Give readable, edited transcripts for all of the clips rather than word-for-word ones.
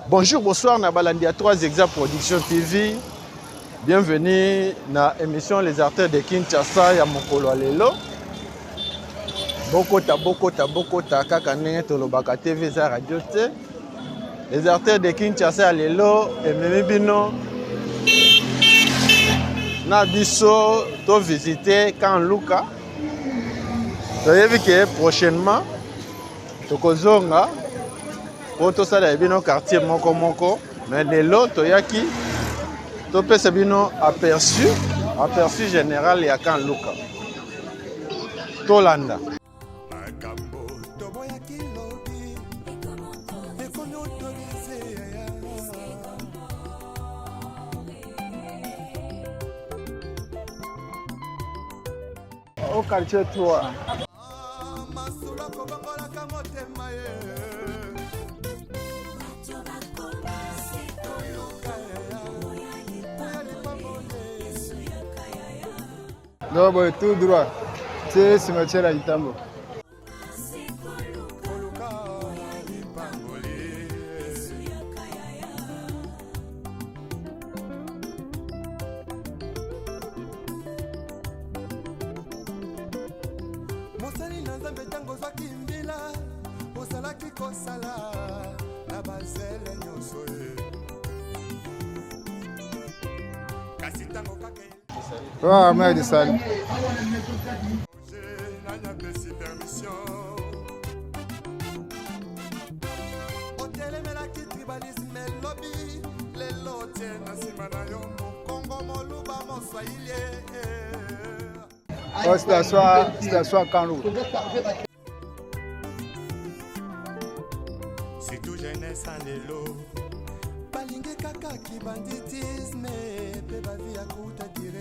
Bonjour, bonsoir, Nabalandi à 3 Exemples Production TV. Bienvenue dans l'émission Les Artères de Kinshasa ya mokolo lelo. Bokota kaka ndenge tolobaka TV za radio te. Les Artères de Kinshasa lelo ememi bino na biso to visiter Camp Luka. Toyebi ke prochainement tokozonga po tosala bino quartier moko mais lelo toyaki topesa bino aperçu général ya Camp Luka. Tolanda. Au quartier 3. Non, bon, tout droit. C'est le cimetière à Itambo. Ah, mais de salle. Oh, c'est la soirée Camp Luka. C'est tout jeunesse en élo. Balingue kaka qui banditisme, pe ba vie à kuta dire.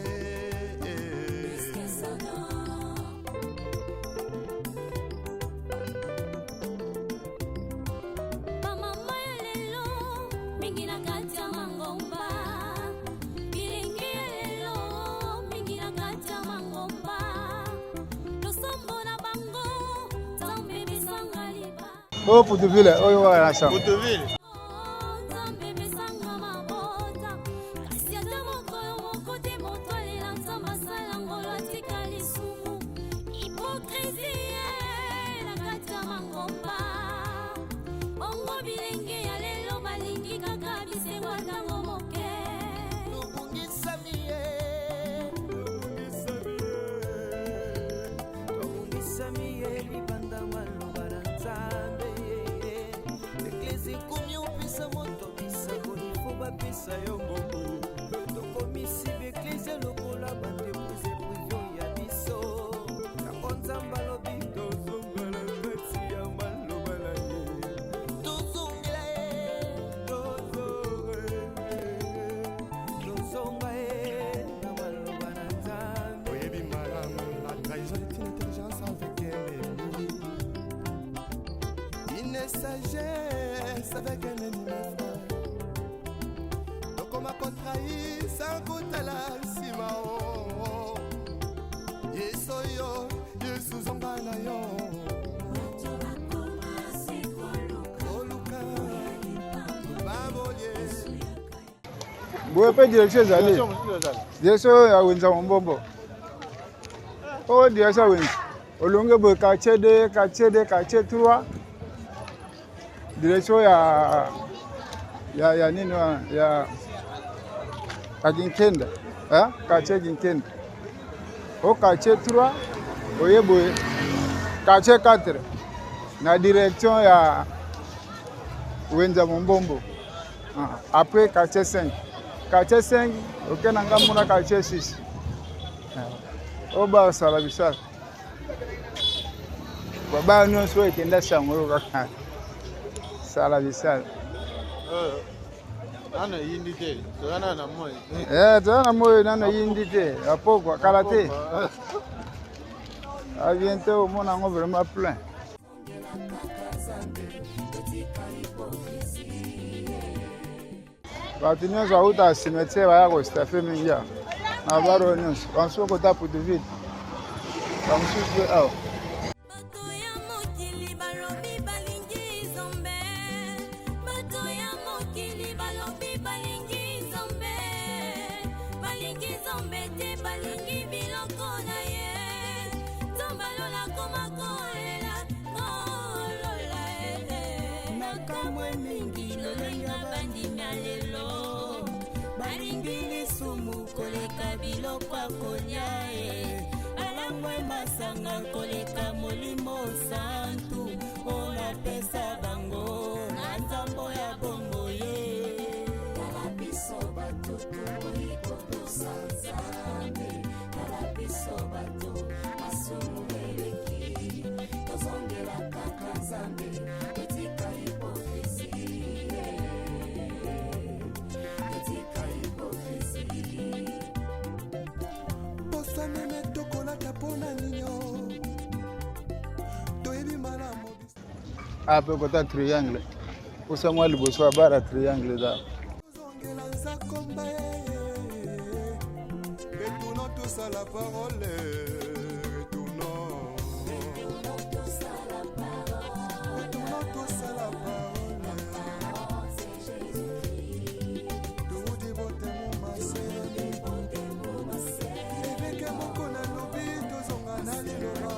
Oh, Pouteville, oh, il va à la chambre. Pouteville. Sagesse avec un ennemi frère. Donc on m'a contrahi sans goûter la simao. Yesoyo, Yesu zongana yo. Vous pouvez direction d'aller. Direction à Winza Mbombo. Oh, direction à Winza. Au long de quartier 2, quartier 3. Direction ya nini ya Ginkenda, quartier Ginkenda. Au quartier 3, oyeboye quartier 4 na direction ya Wenza Mbombo. Après quartier 5. Quartier 5, OK nanga muna quartier 6. Oba sala bisala. Baba nyonso ekenda sangolo kaka. Sala bisala. Nana yindi te. Tona na moyo. Tona moyo nana yindi te. Apoko kalate. À bientôt, mon ango vraiment plein. Batu nyonso auta cimetière baya kostafe mingi na baro nyonso banso kota Pouteville bamususu awa masanga koleka molimo santu ona pesa bango na nzambo ya bongo ye kala biso bato tokoliko tosanzambe kala biso bato masumu eleki tozongela kaka nzambe etika hipokrisi etika hipokrisi bosanene tokolaka mpona nino toyebi malamu ape kota triangle usamwa liboso ya bara triangle za tozongela nzakomba retournons tous à la parole retournons tous à la parole toudi botemo mase eveke moko na lobi tozonga na liloba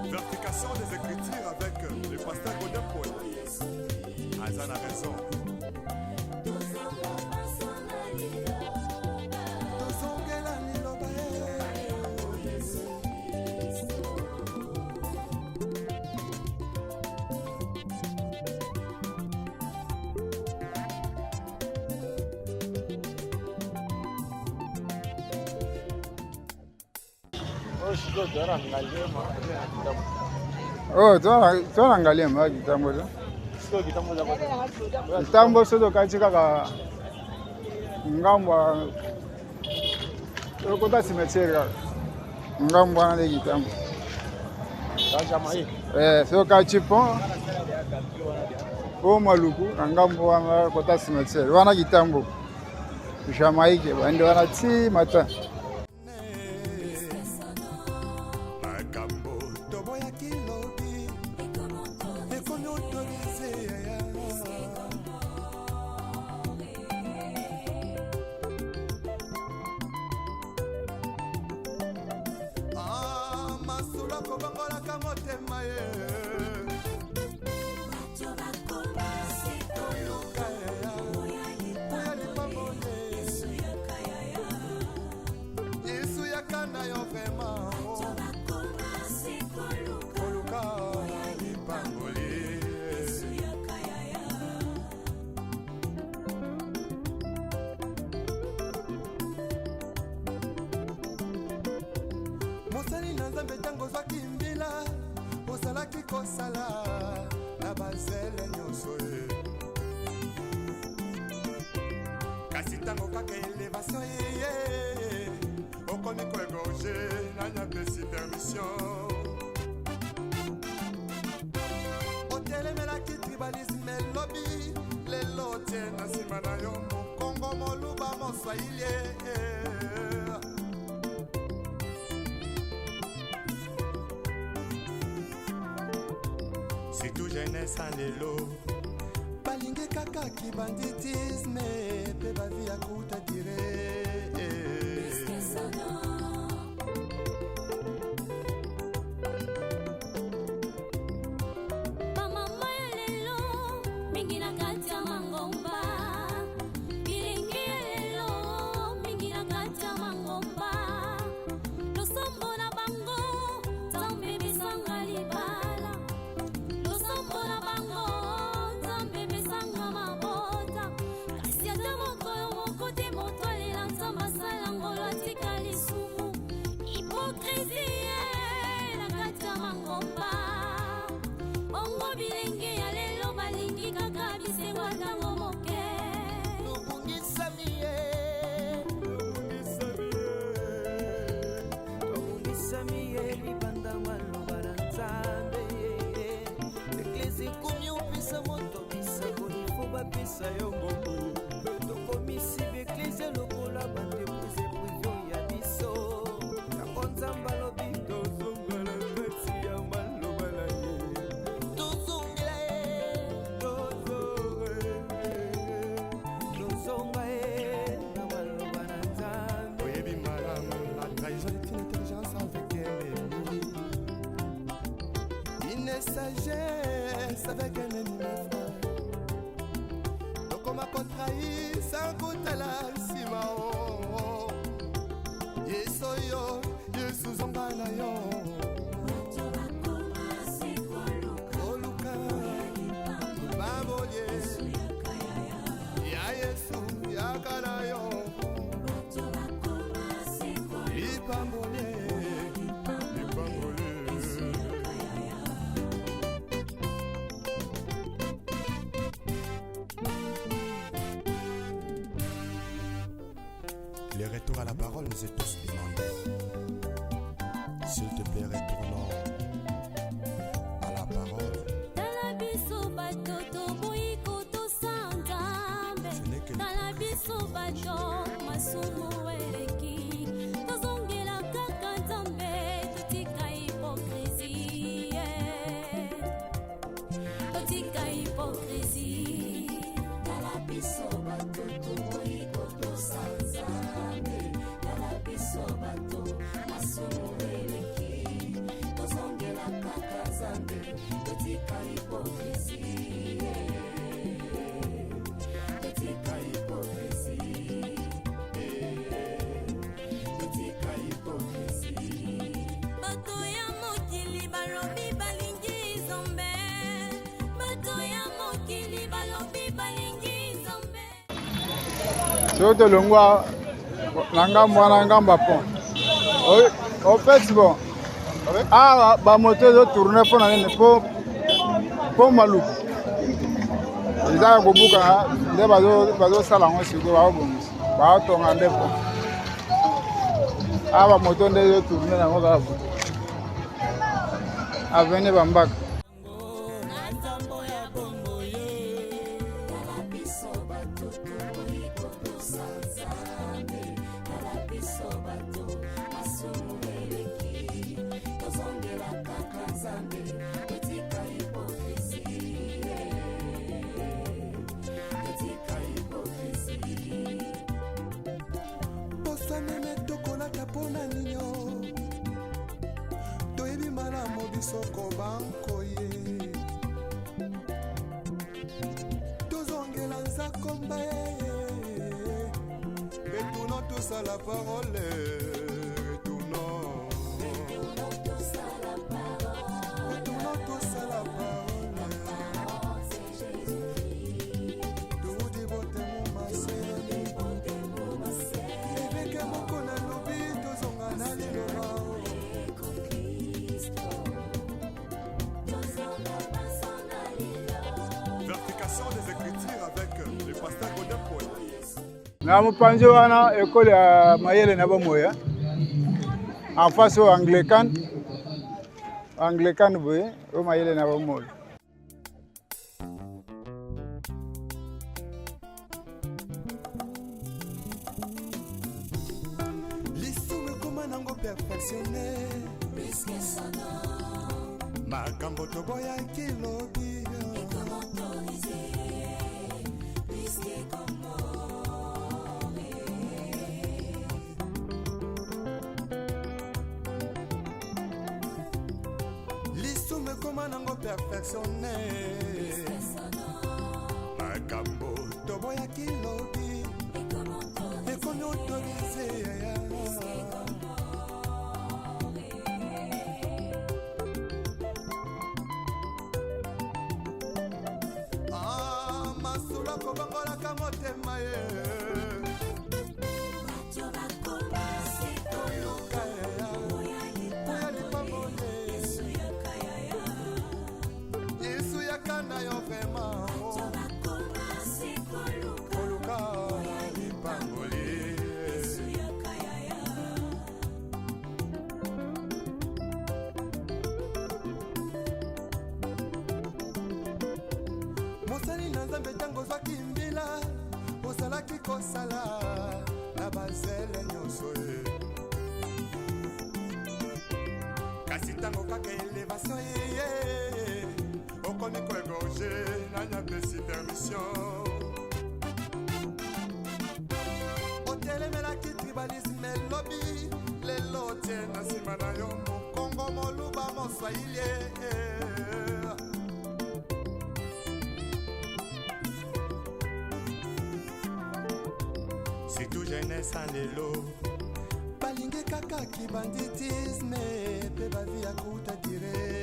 Verification des écritures avec le pasteur Godin Paul. Azan a raison. oh tunaangalia ma kitambo za kitambo soto katika ka ngamba kota cimetière ngamba na kitambo so kachipon o maluku ngambo wana kota cimetière wana kitambo Jamaïque bande wana ti mata mosali na nzambe ntango zwaki mbila ozalaki kosala na bazele nyonso ye kasi ntango kaka elevation yeye okomi koegorge nanyapesi permission otelemelaki tribalisme elobi lelo tie na nsima na yo mokongo moluba moswahili c'est tout jeunesse en lelo balingi kaka kibanditisme pe bavi ya kuta dire Pisa yo mbongo, toko misibe savais qu'elle n'est ni mes frères. Donc on m'a contrahi sans goûter la simao. Yesoyo, Yesuzongana yo. Oluka, Babolye, Ya Yesu, Yakana yo. Ipambole, Ipambole. Les retours à la parole nous est tous demandés. S'il te plaît, retournons à la parole. Ce n'est que Sur le longwa, l'angamba n'angamba pont. Au fait, bon. Ah, bah moto de tourner pour aller pour Malou. Ils ont gobuka, les bateaux salons sur le album. Bah, ton andé pour. Ah, bah moto de tourner dans mon gars. Avenue Bambak. Soko banko ye tozongela nzakomba ye retournons tous à la parole retournons tous à la parole tout dévote mon massé éveke moko na lobi tozonga na liloba. Des écritures avec le pasteur Godin Paul. Na mupanzo wana école ya Mayele na Bamoya. En face au Anglican boy, au Mayele na Bamoya. L'issue comment nango perfectionné. Makambo toboya kilobi. L'issue comment nango perfectionné. Makambo toboya kilobi. Et qu'on autorise. Mosali na Nzambe tango zwaki mbila ozalaki kosala na bazele nyonso ye kasi tango kaka elevation ye okomi koegorge na nyapesi permission otelemelaki tribalisme elobi lelo tie na nsima na yo mokongo moluba moswahili C'est tout jeunesse en lelo balingi kaka kibanditisme pe bavi ya kuta dire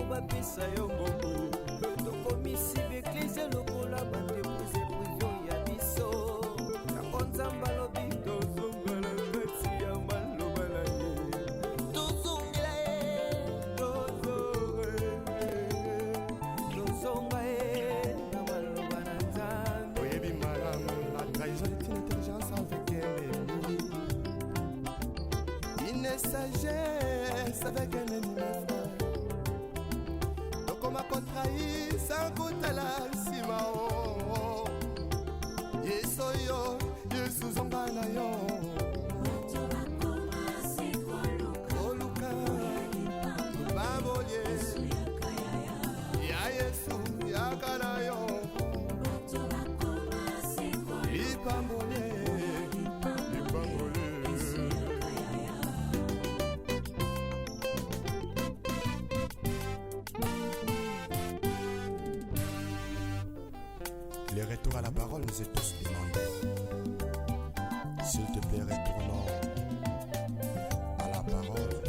bapesa yo mbongo tokomisi beklise lokola bandeprise privio ya biso yango nzambe alobi tozonga na kati ya maloba na ye tozongela ye tozonga ye na maloba na nzambe oyebi malamu la trahison est une intelligence avec un ennemi une sagesse avec un ennemi koma kontrahi sankutala nsima o yesu yo yesu zonga na yo oluka babolye ya yesu yakana yo lipambole Les retours à la parole nous est tous demandés. S'il te plaît, retournons à la parole.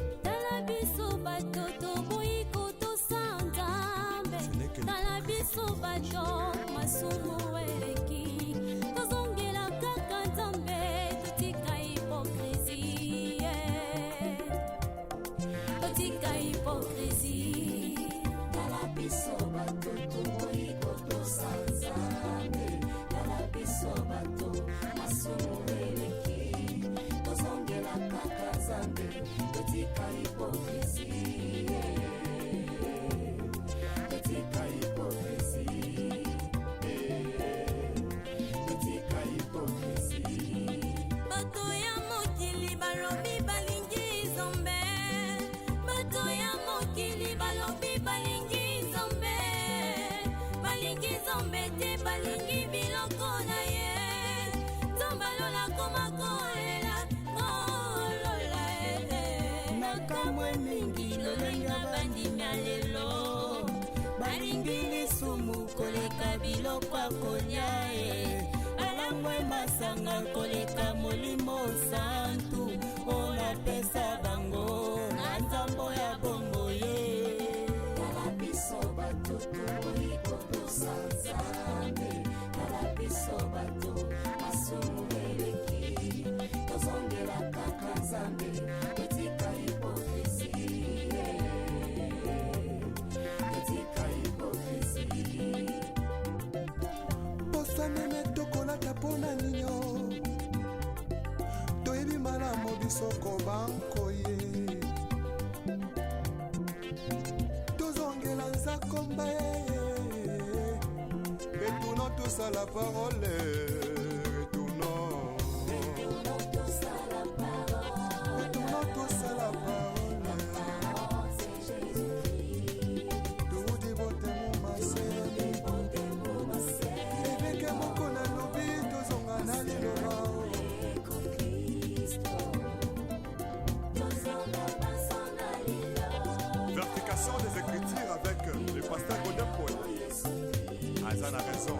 biloko akolia balangwe masanga koleka molimo santu onapesa bango na nzambo ya bongo ye kala biso batutu ikotosa nzambe kala biso batu asumuleleki tozongela kaka nzambe etika hipokrisi etika hipokrisi meme tokolaka mpona ninyo toyebi malamu bisoko banko ye tozongela nzakomba retournons tous à la parole retournons tous à la parole toudi botemo masele Verification des Écritures avec le pasteur Godin Paul. Azan a raison.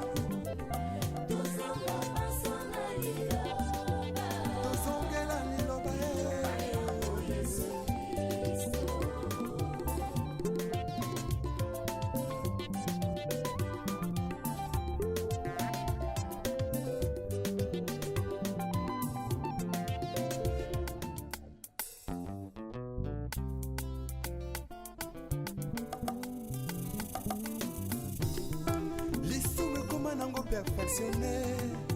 perfectionné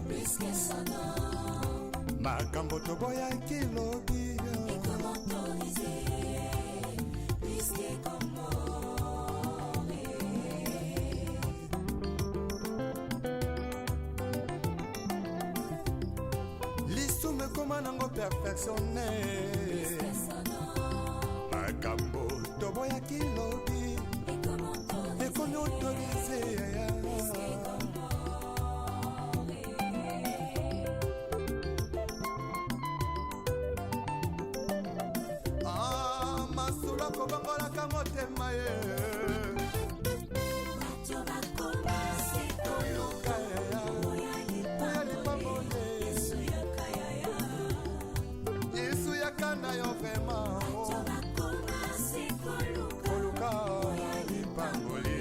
plus que son nom. makambo toboyaki lobi Et comment autoriser plus que comment lisume koma nango perfectionné plus que son nom. makambo toboyaki lobi Et comment ekomi autorisé yaya masula kobangolaka motema ye bato bakomase koluka oya lipambole yesu yaka yaya yesu yaka na yo vraimen bato bakomase koluka koluka lipamboli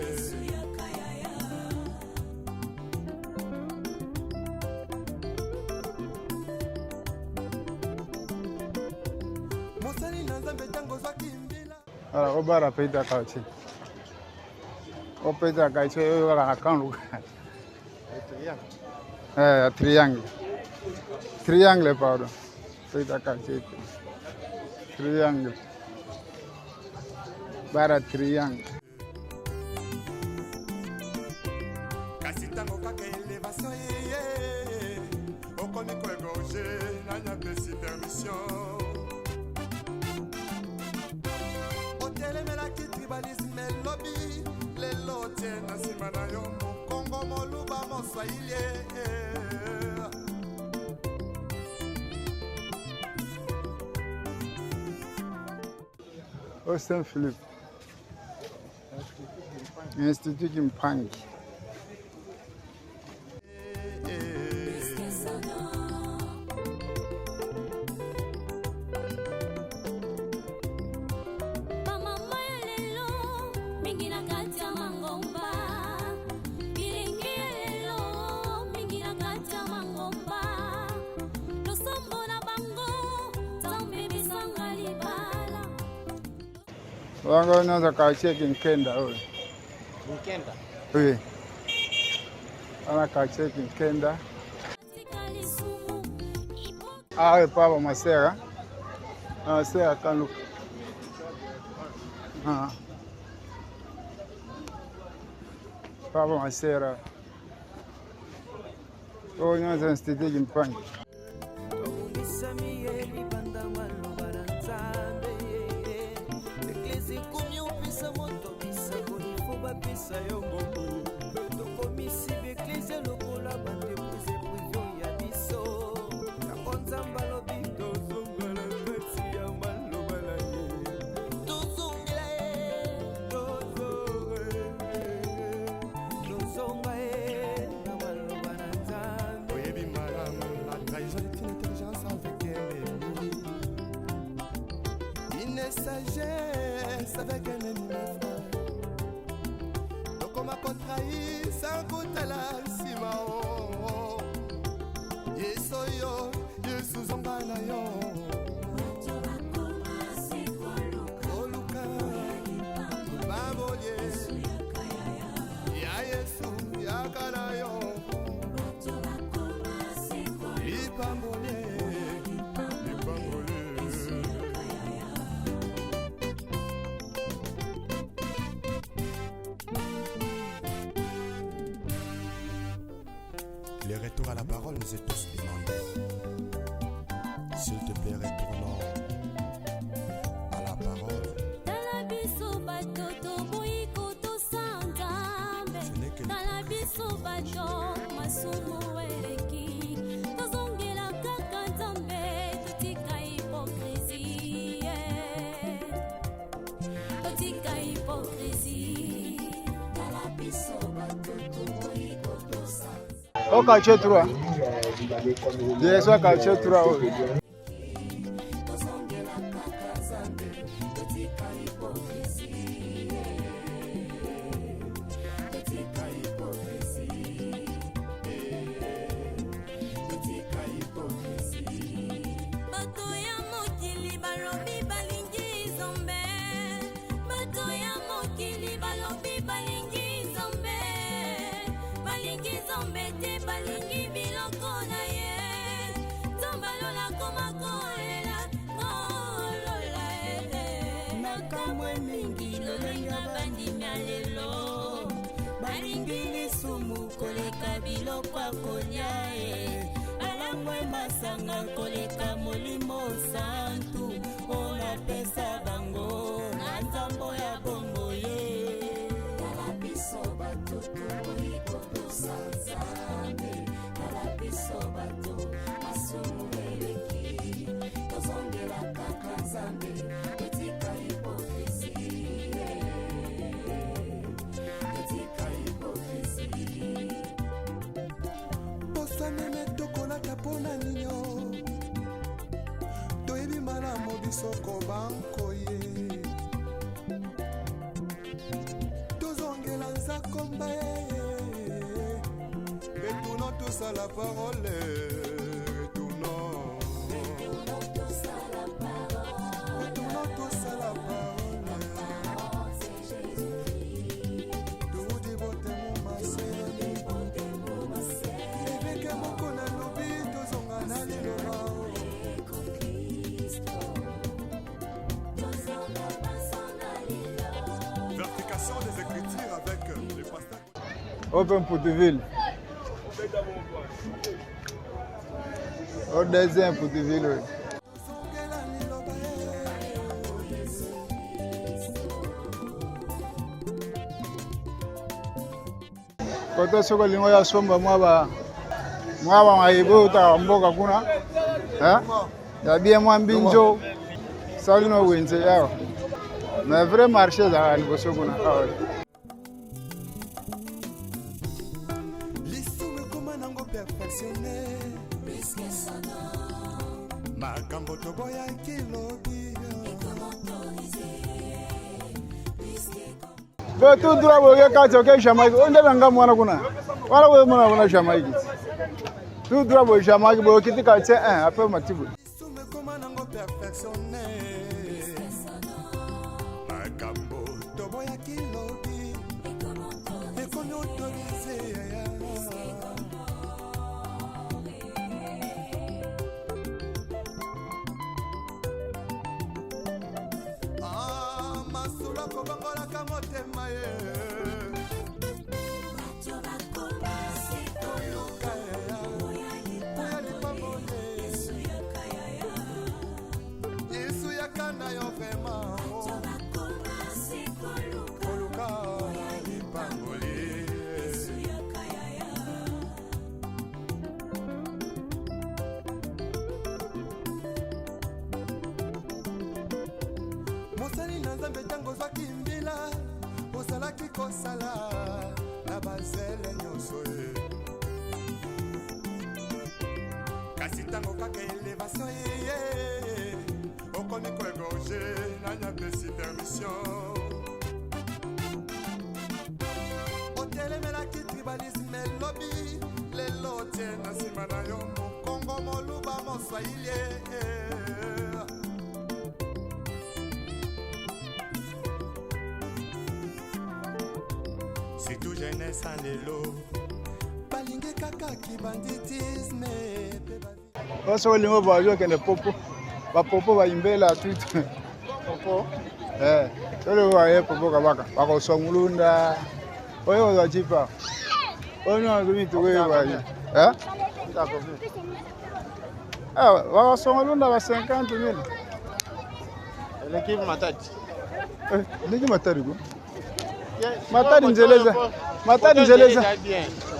yesu yaka yaya mosali na nzambe ntango ozwaki mbila Ala obara peita kauchi. O peita kauchi yo ga kanu. Triangle. Triangle pardon. Peita kauchi. Triangle. Bara triangle. kasi ntango kaka elevation yeye okomi koegorge nanya pesi permission otelemelaki tribalisme elobi lelo tie na nsima na yo mokongo moluba moswahili O Saint Philippe. Institut Kimpangi. plus que son nom. Bamama ya lelo mingi na kati ya mangomba bilingi ya lelo mingi na kati ya mangomba losombo na bango nzambe bisanga libala Wango nyoza kauchi kinkenda oyo. Weekend. Oui. Ana kauchi kinkenda. tika lisumu ipo Awe papa masera. Masera kanu. Papa masera. O nyoza Institut Kimpangi. Omisami ye libanda maloba na nzambe eklesi komi opesa moto bisango ifo bapesa yo mokolo tokomisi beklesi lokola bandeprise privio ya biso yango nzambe alobi tozonga na kati ya maloba na ye tozongela ye tozonga ye na maloba na nzambe oyebi malamu la trahison est une intelligence avec un ennemi une sagesse avec un ennemi frère tokoma kotrahi sans kotala nsima o yesu oyo yesu zonga na yo bato bakomase koluka koluka babolie yesu yaka yaya ya yesu yaka na yo bato bakomase koluka lipambole lipambole yaka yaya Le retour à la parole nous est tous demandé. S'il te plaît, retournons à la parole. tala biso bato toboyi kotosa nzambe Ce n'est que le tala biso bato masumu eleki tozongela kaka nzambe totika hipokrisi totika hipokrisi tala biso bato toboyi kotosa O kauchi 3. Yesu kauchi 3 oyo. tozongela kaka nzambe totika hipokrisi totika hipokrisi totika hipokrisi bato ya mokili balobi balingi nzambe bato ya mokili balobi balingi nzambe balingi nzambe alingi biloko na ye tombalola komakolela kolola nakamwe mingi lolenga bandimya lelo balingi lisumu koleka biloko akolia balamwe masanga koleka molimo santu onapesa bango na nzambo ya bongo ye tala biso bato tokoikotosa nzambe tala biso bato masumu eleki tozongela kaka nzambe etika hipokrisi etika hipokrisi bosanene tokolaka mpona nino toyebi malamu bisoko bankoye tozongela nzakomba retournons tous à la parole retournons tous à la parole toudi botemo maseni eveke moko na lobi tozonga na liloba Vertication des écritures avec les pasteurs. Open Poutiville. Au deuxième Poutiville, oui. Kote soko lingo ya somba mwaba maibo ta mboka kuna ya bien mwa mbinjo salino wenze yao mais vrai marché za liboso kuna Lisumu ekoma nango perfectionné makambo toboyaki lobi Be tout droit boye kati ke Jamaïque onde banga mwana kuna wala we mwana kuna Jamaïque tout droit boye Jamaïque boye kiti kati après matibu Lisumu ekoma nango perfectionné makambo toboyaki lobi ekomi autorisé masolo kobongolaka motema ye yesu yakana yo vrema koluka lipangoli mosali na nzambe ntango ozwaki mbila ozalaki kosala na bazele nyonso ye kasi ntango kaka elevation ye okomi koegorge nanyapesi permission otelemelaki tribalisme elobi lelo tie na nsima na yo mokongo moluba moswahili surtout jeunesse en lelo balingi kaka kibanditisme Soko lingo bajo kende popo bapopo baimbela tutu popo tole waye popo kabaka bakosongulunda oyo wachipa ono azumi tuwe baje bakosongulunda ba 50,000 L'équipe Matadi. Niki matari go matari nzeleza matari nzeleza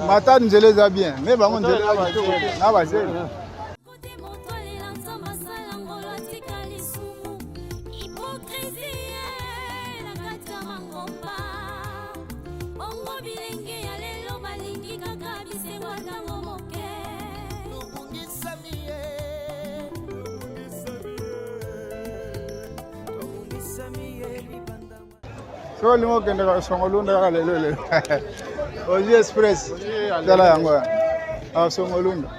matari nzeleza bien mais bango nzeleza na bazeli Kote moto alilanza masala ngolo atika lisumu Hipokrisi na kati ya mangomba Ongo bilenge ya lelo balingi kaka bisengo ntango moke soko lingo kende songolunda kaka lelo lelo oji express tala yango songolunda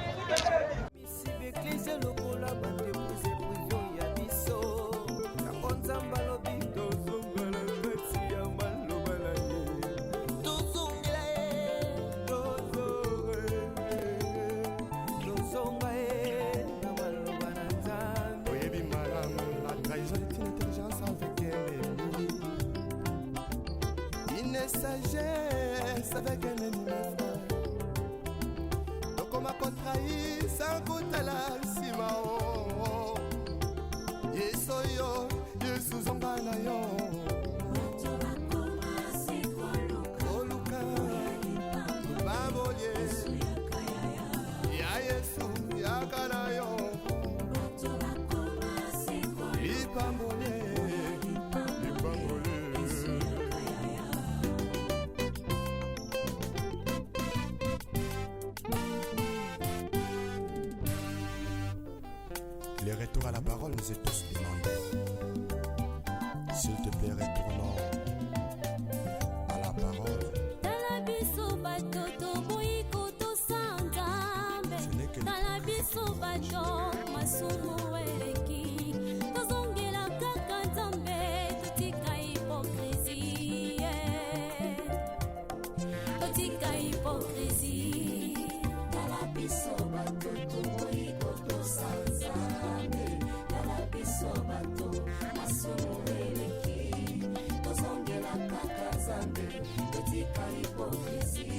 de sagesse avec un ennemi frère. Donc on m'a contrahi sans goûter la simao. Yesoyo, Yesu zongana yo. Oluka, babolye. Ya Yesu, ya kanayo. Ipambole. Les retours à la parole nous est tous demandés. S'il te plaît, retournons à la parole. Talabiso batoto boyiko to santambe. Talabiso bato masumu eleki. Tozongela kaka nzambe totika hypocrisie. Totika hypocrisie. Talabiso batoto boyiko to santambe. Talabiso bato masumu eleki. Tozongela kaka nzambe totika hypocrisie.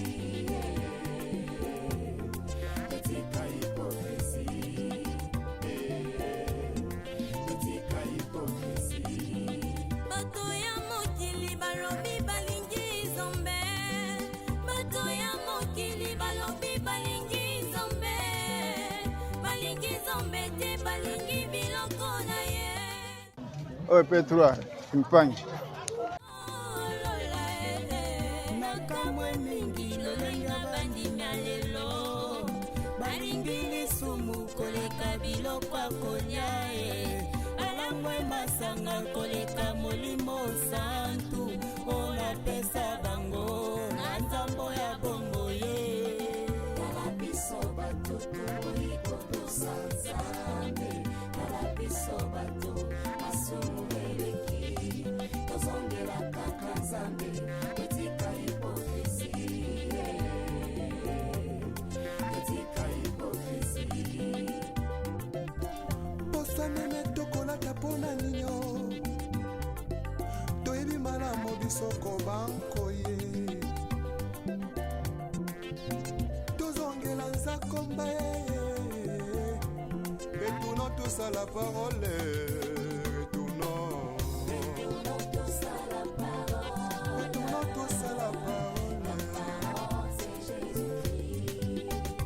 Totika hypocrisie. Totika hypocrisie. Bato ya mokili balobi balingi nzambe. Bato ya mokili balobi balingi nzambe. Balingi nzambe te balingi biloko na ye. Oye Petrua, mpanye. Nakamwe mingi lolenge bandimya lelo. Balingi lisumu koleka biloko akolia e. Balangwe masanga koleka molimo santu. Ola pesa bango na nzambo ya bongo ye. Talabiso bato toyiko tosanzambe. Talabiso bato masumu eleki. Tozongela kaka nzambe totika hypocrisie. Totika hypocrisie. Posa meme tokolaka mpona nino toyebi malamu bisoko banko ye tozongela nzakomba ye retournons tous à la parole. Retournons tous à la parole.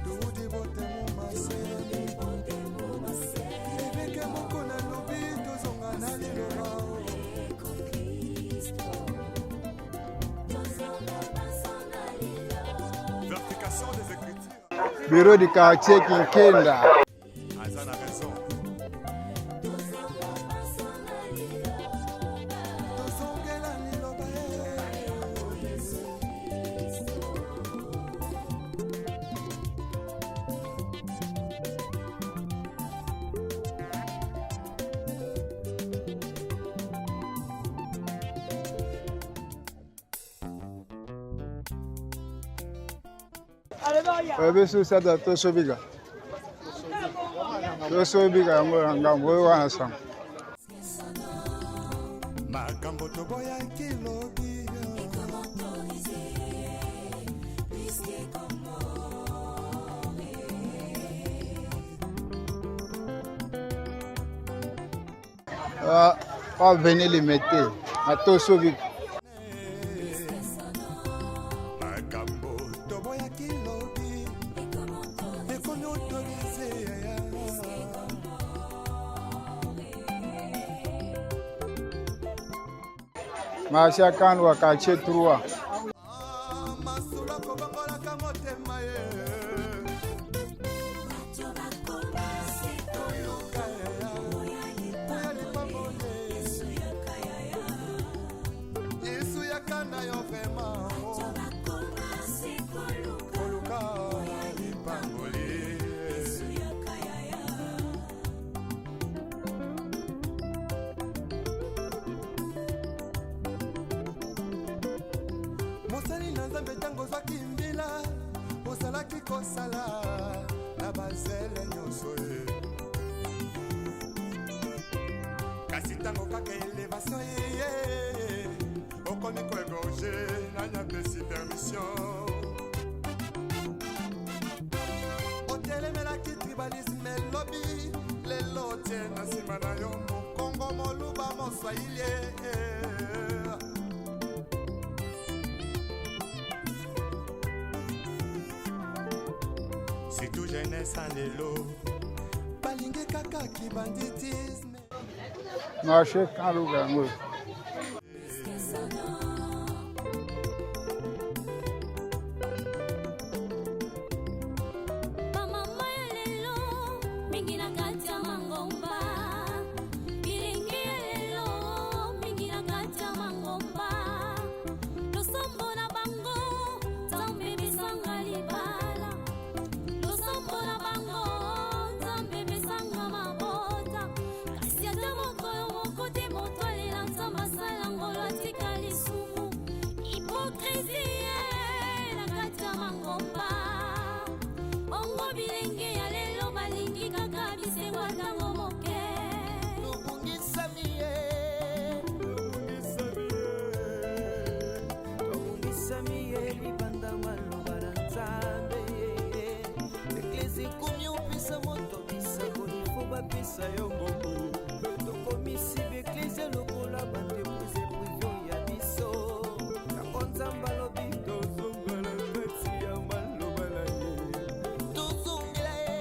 Tout dit bote mon masé. Ebeke moko na lobi tozonga na liloba. Vertication des écritures. Bureau du quartier Kinkenda. Aza na raison. Tozongela liloba ye. Oye besu sata tosobika. Tosobika yango na ngambo oyo wana sango. Makambo toboyaki lobi Pas venir les mettre. À tosobika. makambo toboyaki lobi ekomi autorise yaya Masha Kanu wa quartier 3. masolo kobangolaka motema ye Toluka yaya oya lipambole Yesu yakana yo vraiment Toluka lipambole mosali na nzambe ntango ozwaki mbila ozalaki kosala na bazele nyonso ye kasi ntango kaka elevation yeye naponi koegorge nanyapesi permission otelemelaki tribalisme lobi lelo tie na nsima na yo mokongo moluba moswahili surtout jeunesse en lelo balingi kaka kibanditisme marché kaluga yango Pisa yo ngoku tokomisi beklise lokola bandeprise privio ya biso yango nzambe alobi tozonga na kati ya maloba na ye tozongela ye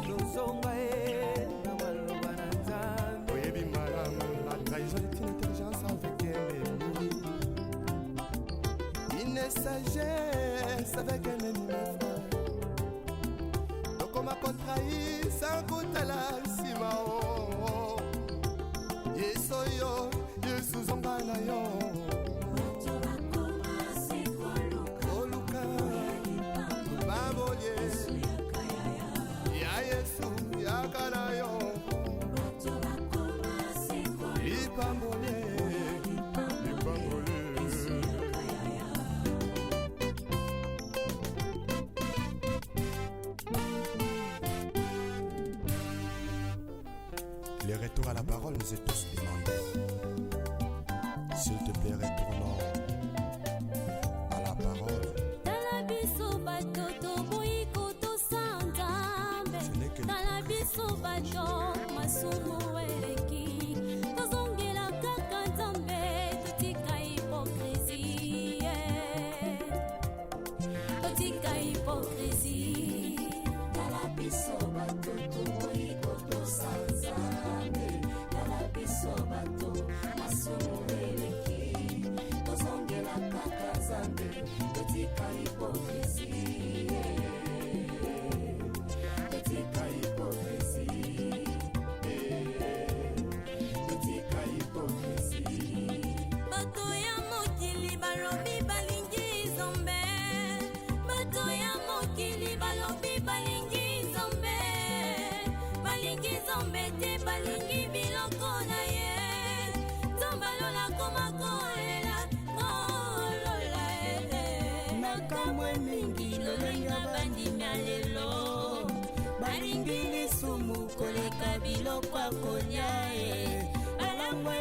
tozonga ye na maloba na nzambe oyebi malamu la trahison est une intelligence avec un ennemi une sagesse avec un ennemi ma contrai sans kutala nsima o yeso yo yesu zonga na yo oluka baboye ya yesu yakana yo lipambole Les retours à la parole nous est tous demandés. S'il te plaît, retournons à la parole. Ce n'est que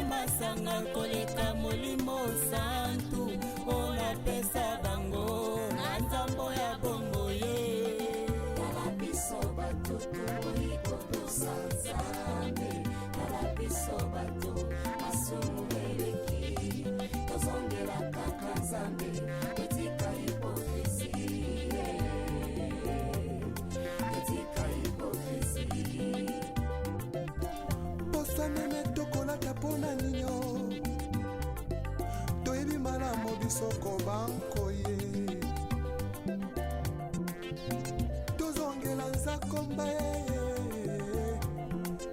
masanga koleka molimo santu ona pesa bango na nzambo ya bongo ye kala biso bato toiko tosanzame kala biso bato masumu eleki tozongela kaka nzambe etika hipokrisie etika hipokrisie bosameme tokolaka mpona nino toyebi malamu bisoko bankoye tozongela nzakomba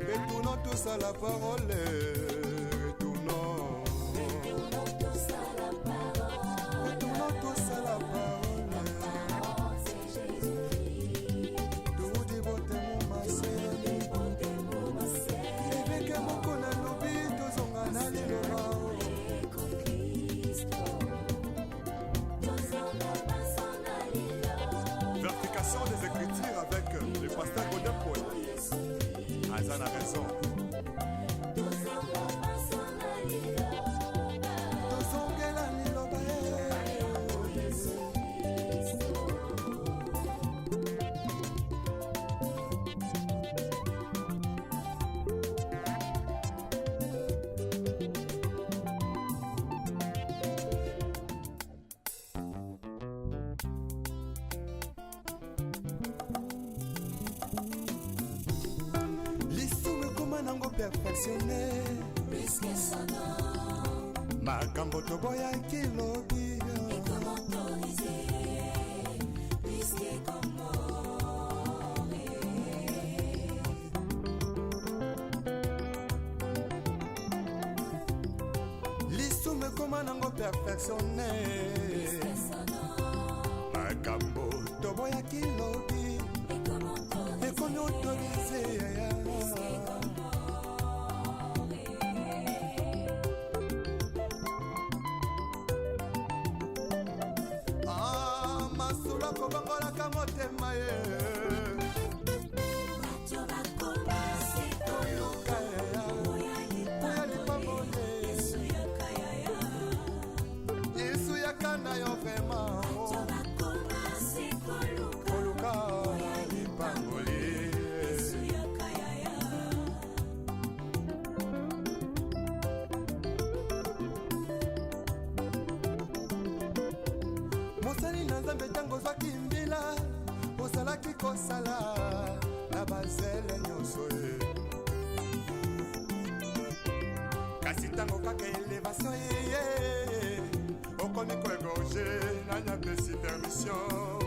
retournons tous à la parole retournons tous à la parole toudi botemo mase eveke moko na lobi tozonga na liloba Verification des Écritures avec le pasteur Godin Paul. Azan a raison. perfectionné makambo toboyaki lobi lisume koma nango perfectionné makambo toboyaki lobi ekomi autorisé yaya masula kobangolaka motema ye yesu yakana yo vrema koluka lipangoli mosali na nzambe ntango ozwaki mbila ozalaki kosala na bazele nyonso ye kasi ntango kaka elevation yeye okomi koegorge nanyapesi permission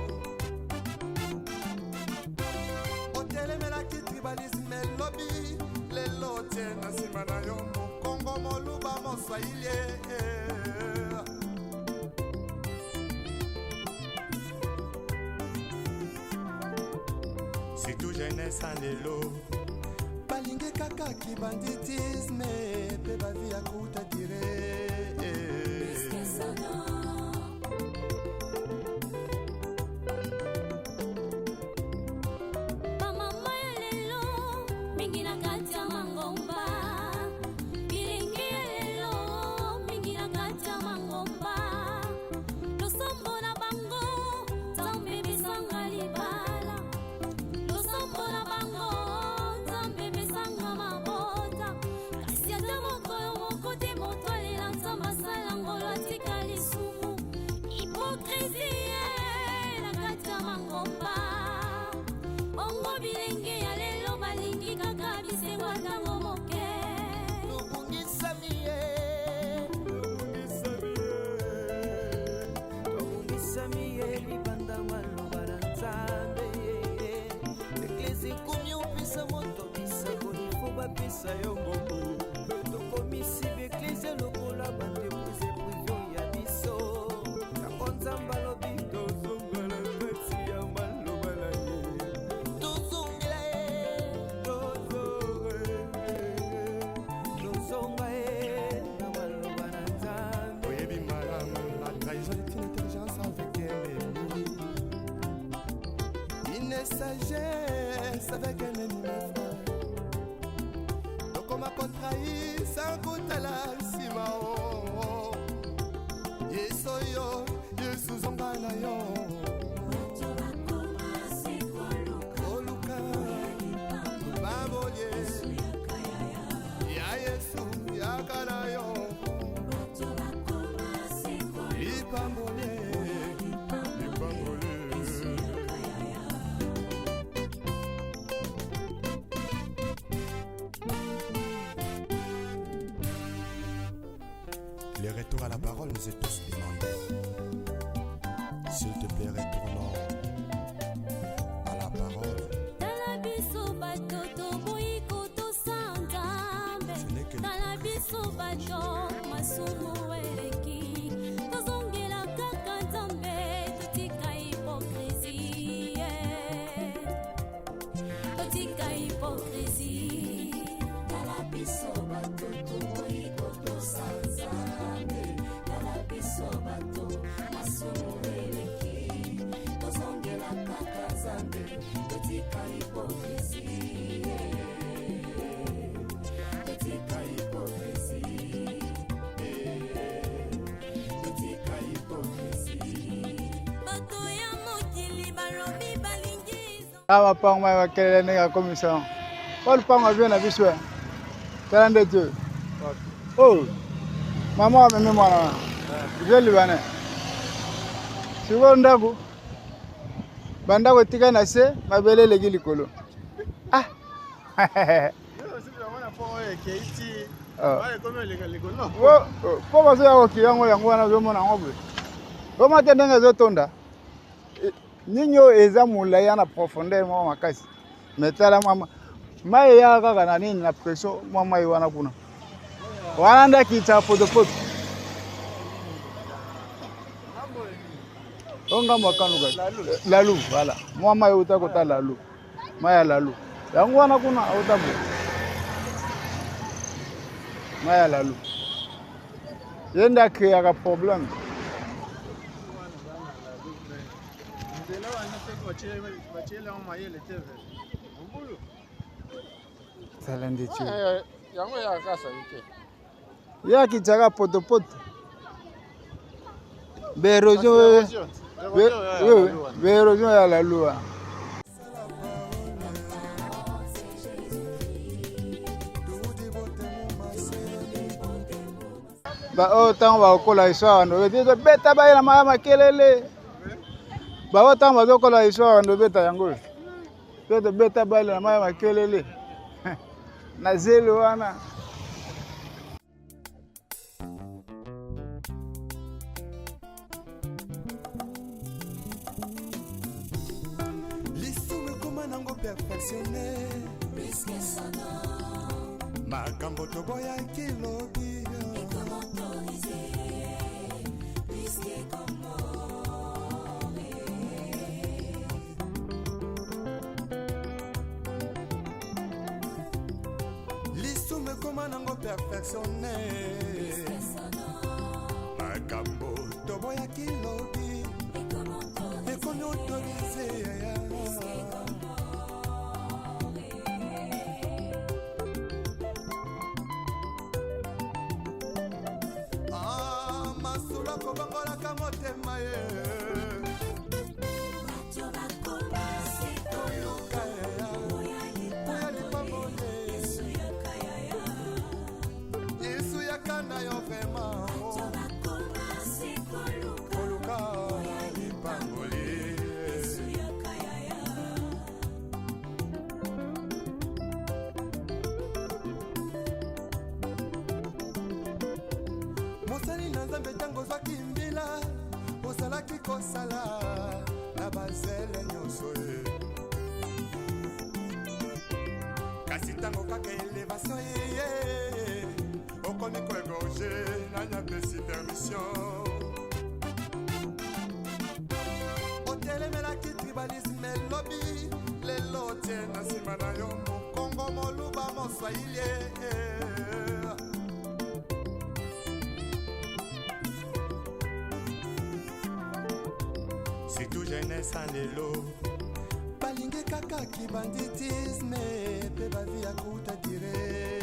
otelemelaki tribalisme elobi lelo tie na nsima na yo mokongo moluba moswahili surtout jeunesse en lelo balingi kaka kibanditisme pe bavi ya kuta dire bamama ya lelo mingi na kati ya mangomba bilingi ya lelo mingi na kati ya mangomba losombo na bango nzambe bisanga libala losombo na bango nzambe bisanga mabota kasi ata mokolo moko te moto alela nzambe asala ngolo atika lisumu hipokrisie na kati ya mangomba ongo bilenge ya lelo balingi kaka bisengo ntango moke tobungisami ye libanda maloba na nzambe eklesi komi opesa moto bisako ifo bapesa yo mbongo tokomisi beklesi lokola bandepuse privio ya biso yango nzambe alobi tozongala kati ya maloba na ye tozongela ye tozonga ye na maloba na nzambe oyebi malamu la trahison est une intelligence avec ennemi une sagesse avec un ennemi frère tokoma kotrahi sans kotala nsima o yesu oyo yesu zonga na yo koluka babolie ya yesu yakana yo lipambole lipambole Le retour à la parole nous est tous demandé. S'il te plaît, retournons à la parole. tala biso bato toboyi kotosa nzambe tala biso bato masumu eleki tozongela kaka nzambe totika hipokrisie totika hipokrisie tala biso bato toboyi kotosa nzambe tala biso bato masumu eleki tozongela kaka nzambe totika hipokrisie totika hipokrisie totika hipokrisie bato ya mokili balobi balingi awa pango mai bakelele ndenge ya commission paul pango avie na biso e tala nde te o mama amemi mwana wana vie libane sikoyo ndako bandako etikali na se mabele eleki likolo po bazo ya koki yango yango wana ozomona yango boye oma te ndenge ezotonda nini oyo eza molai ya na profondeur moko makasi me tala mama mai eyaka kaka na nini na pression mwa mai wana kuna wana nde akitaka potopoto o ngambo akanuka lalu voilà mwa mai outa kota lalu mai ya lalu yango wana kuna outa boye mai ya lalu ye nde akreaka problème ye akitaka potopoto beerosion ya lalu wana oyo ntango bakokola histoire ndobe beta bayela maya makelele bao ntango bazokola histoire ndobeta yango pe tobeta bayela na maya makelele na zelo wana lisumu ekoma nango perfectionne makambo toboyaki lobi lisumu ekoma nango perfectionne makambo toboyaki lobi ekomi autorise masula kobangolaka motema ye yesu yakana yo vraimen koluka lipangoli mosali na nzambe ntango ozwaki mbila ozalaki kosala na bazele nyonso ye kasi ntango kaka elevation yeye okomi koegorge nanyapesi permission otelemelaki tribalisme elobi lelo tie na nsima na yo mokongo moluba moswahili surtout jeunesse en lelo balingi kaka kibanditisme pe bavi ya kuta dire